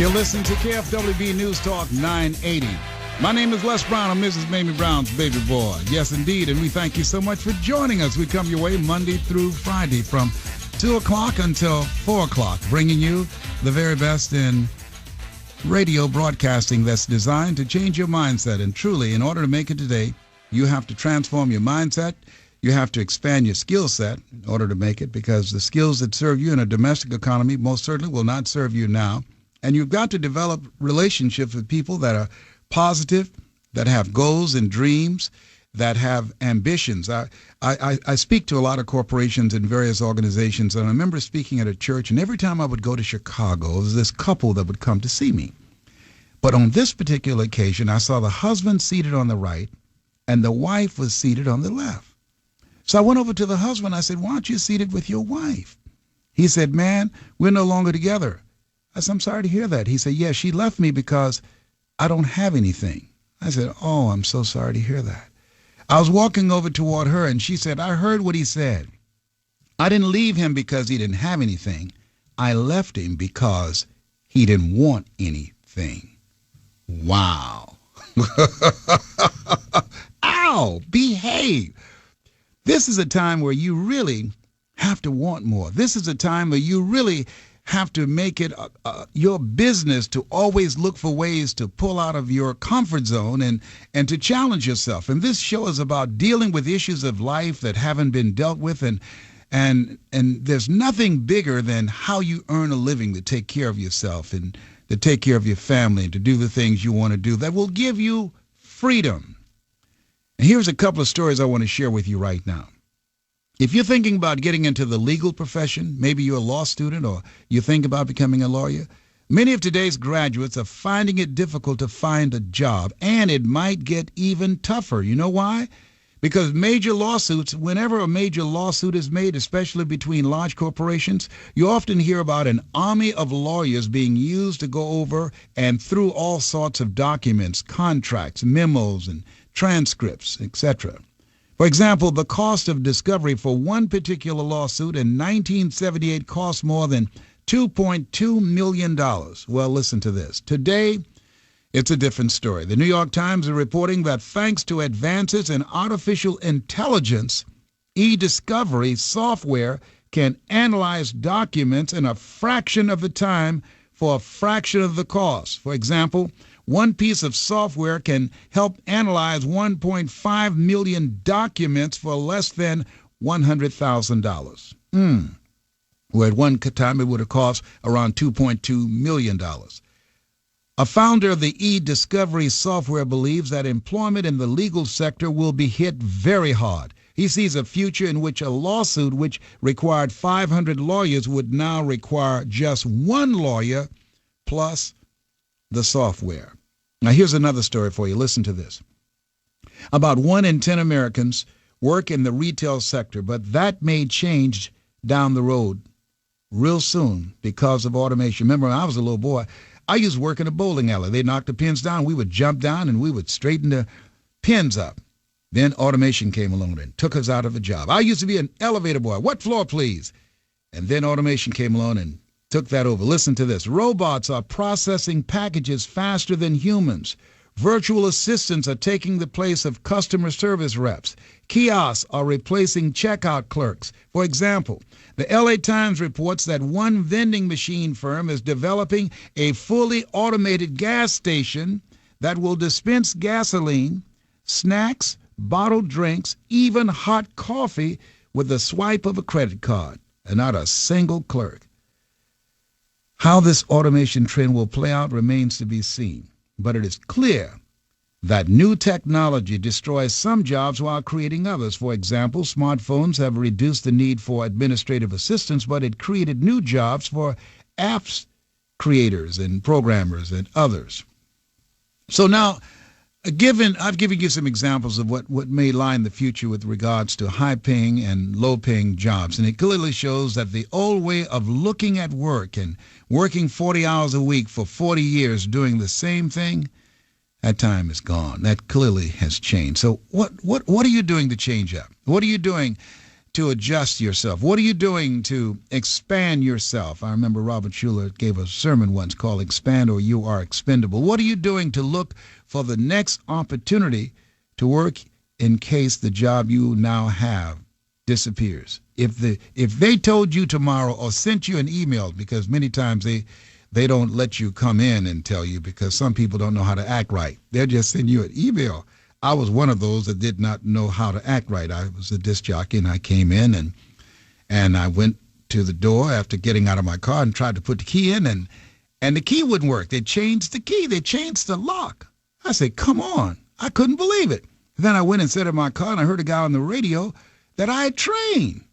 You're listening to KFWB News Talk 980. My name is Les Brown. I'm Mrs. Mamie Brown's baby boy. Yes, indeed, and we thank you so much for joining us. We come your way Monday through Friday from 2 o'clock until 4 o'clock, bringing you the very best in radio broadcasting that's designed to change your mindset. And truly, in order to make it today, you have to transform your mindset. You have to expand your skill set in order to make it, because the skills that serve you in a domestic economy most certainly will not serve you now. And you've got to develop relationships with people that are positive, that have goals and dreams, that have ambitions. I speak to a lot of corporations and various organizations, and I remember speaking at a church, and every time I would go to Chicago, there was this couple that would come to see me. But on this particular occasion, I saw the husband seated on the right, and the wife was seated on the left. So I went over to the husband. I said, "Why aren't you seated with your wife?" He said, "Man, we're no longer together." I said, "I'm sorry to hear that." He said, "Yeah, she left me because I don't have anything." I said, "Oh, I'm so sorry to hear that." I was walking over toward her, and she said, "I heard what he said. I didn't leave him because he didn't have anything. I left him because he didn't want anything." Wow. Ow, behave. This is a time where you really have to want more. This is a time where you really have to make it your business to always look for ways to pull out of your comfort zone and to challenge yourself. And this show is about dealing with issues of life that haven't been dealt with, and there's nothing bigger than how you earn a living to take care of yourself and to take care of your family and to do the things you want to do that will give you freedom. And here's a couple of stories I want to share with you right now. If you're thinking about getting into the legal profession, maybe you're a law student or you think about becoming a lawyer, many of today's graduates are finding it difficult to find a job, and it might get even tougher. You know why? Because major lawsuits, whenever a major lawsuit is made, especially between large corporations, you often hear about an army of lawyers being used to go over and through all sorts of documents, contracts, memos, and transcripts, etc. For example, the cost of discovery for one particular lawsuit in 1978 cost more than $2.2 million. Well, listen to this. Today, it's a different story. The New York Times is reporting that thanks to advances in artificial intelligence, e-discovery software can analyze documents in a fraction of the time for a fraction of the cost. For example, one piece of software can help analyze 1.5 million documents for less than $100,000. Where at one time it would have cost around $2.2 million. A founder of the e-discovery software believes that employment in the legal sector will be hit very hard. He sees a future in which a lawsuit which required 500 lawyers would now require just one lawyer plus the software. Now, here's another story for you. Listen to this. About 1 in 10 Americans work in the retail sector, but that may change down the road real soon because of automation. Remember, when I was a little boy, I used to work in a bowling alley. They knocked the pins down. We would jump down, and we would straighten the pins up. Then automation came along and took us out of a job. I used to be an elevator boy. What floor, please? And then automation came along and took that over. Listen to this. Robots are processing packages faster than humans. Virtual assistants are taking the place of customer service reps. Kiosks are replacing checkout clerks. For example, the LA Times reports that one vending machine firm is developing a fully automated gas station that will dispense gasoline, snacks, bottled drinks, even hot coffee with the swipe of a credit card, and not a single clerk. How this automation trend will play out remains to be seen, but it is clear that new technology destroys some jobs while creating others. For example, smartphones have reduced the need for administrative assistance, but it created new jobs for apps creators and programmers and others. So now, I've given you some examples of what may lie in the future with regards to high-paying and low-paying jobs. And it clearly shows that the old way of looking at work and working 40 hours a week for 40 years doing the same thing, that time is gone. That clearly has changed. So what are you doing to change up? What are you doing to adjust yourself? What are you doing to expand yourself? I remember Robert Schuller gave a sermon once called Expand or You Are Expendable. What are you doing to look for the next opportunity to work in case the job you now have disappears? If they told you tomorrow or sent you an email, because many times they don't let you come in and tell you because some people don't know how to act right. They'll just send you an email. I was one of those that did not know how to act right. I was a disc jockey, and I came in and I went to the door after getting out of my car and tried to put the key in, and the key wouldn't work. They changed the key. They changed the lock. I said, come on. I couldn't believe it. Then I went and sat in my car, and I heard a guy on the radio that I had trained.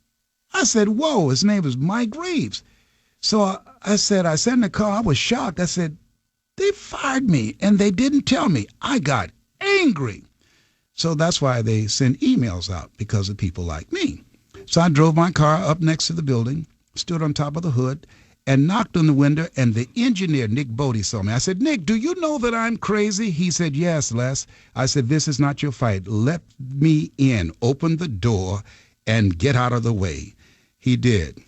I said, whoa, his name was Mike Reeves. So I sat in the car. I was shocked. I said, they fired me, and they didn't tell me. I got angry. So that's why they send emails out, because of people like me. So I drove my car up next to the building, stood on top of the hood, and knocked on the window, and the engineer, Nick Bodie, saw me. I said, Nick, do you know that I'm crazy? He said, yes, Les. I said, this is not your fight. Let me in. Open the door and get out of the way. He did.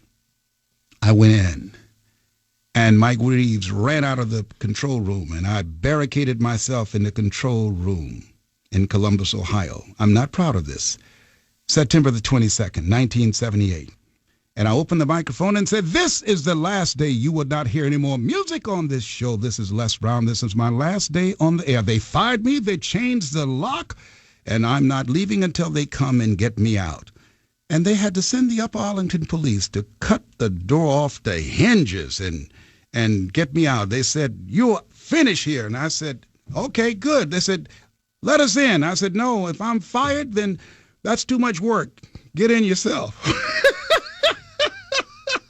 I went in, and Mike Reeves ran out of the control room, and I barricaded myself in the control room in Columbus, Ohio. I'm not proud of this. September the 22nd, 1978. And I opened the microphone and said, this is the last day you will not hear any more music on this show. This is Les Brown. This is my last day on the air. They fired me. They changed the lock, and I'm not leaving until they come and get me out. And they had to send the Upper Arlington police to cut the door off the hinges and get me out. They said, you're finished here. And I said, okay, good. They said, let us in. I said, no, if I'm fired, then that's too much work. Get in yourself.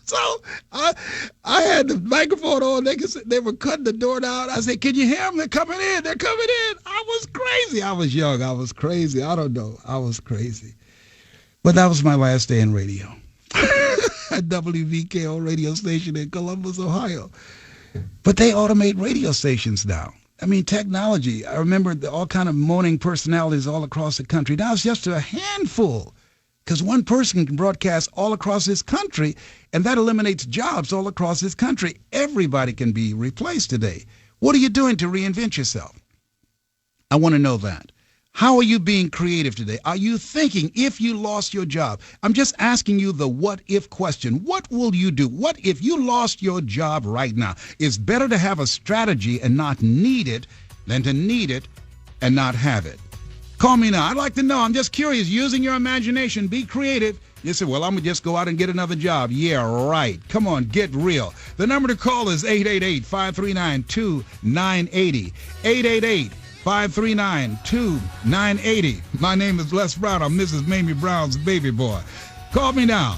So I had the microphone on. They were cutting the door down. I said, can you hear them? They're coming in. They're coming in. I was crazy. I was young. I was crazy. I don't know. I was crazy. But that was my last day in radio at WVKO radio station in Columbus, Ohio. But they automate radio stations now. I mean, technology. I remember all kind of morning personalities all across the country. Now it's just a handful, because one person can broadcast all across this country, and that eliminates jobs all across this country. Everybody can be replaced today. What are you doing to reinvent yourself? I want to know that. How are you being creative today? Are you thinking if you lost your job? I'm just asking you the what if question. What will you do? What if you lost your job right now? It's better to have a strategy and not need it than to need it and not have it. Call me now. I'd like to know. I'm just curious. Using your imagination. Be creative. You say, well, I'm going to just go out and get another job. Yeah, right. Come on, get real. The number to call is 888-539-2980. 888-539-2980. My name is Les Brown. I'm Mrs. Mamie Brown's baby boy. Call me now.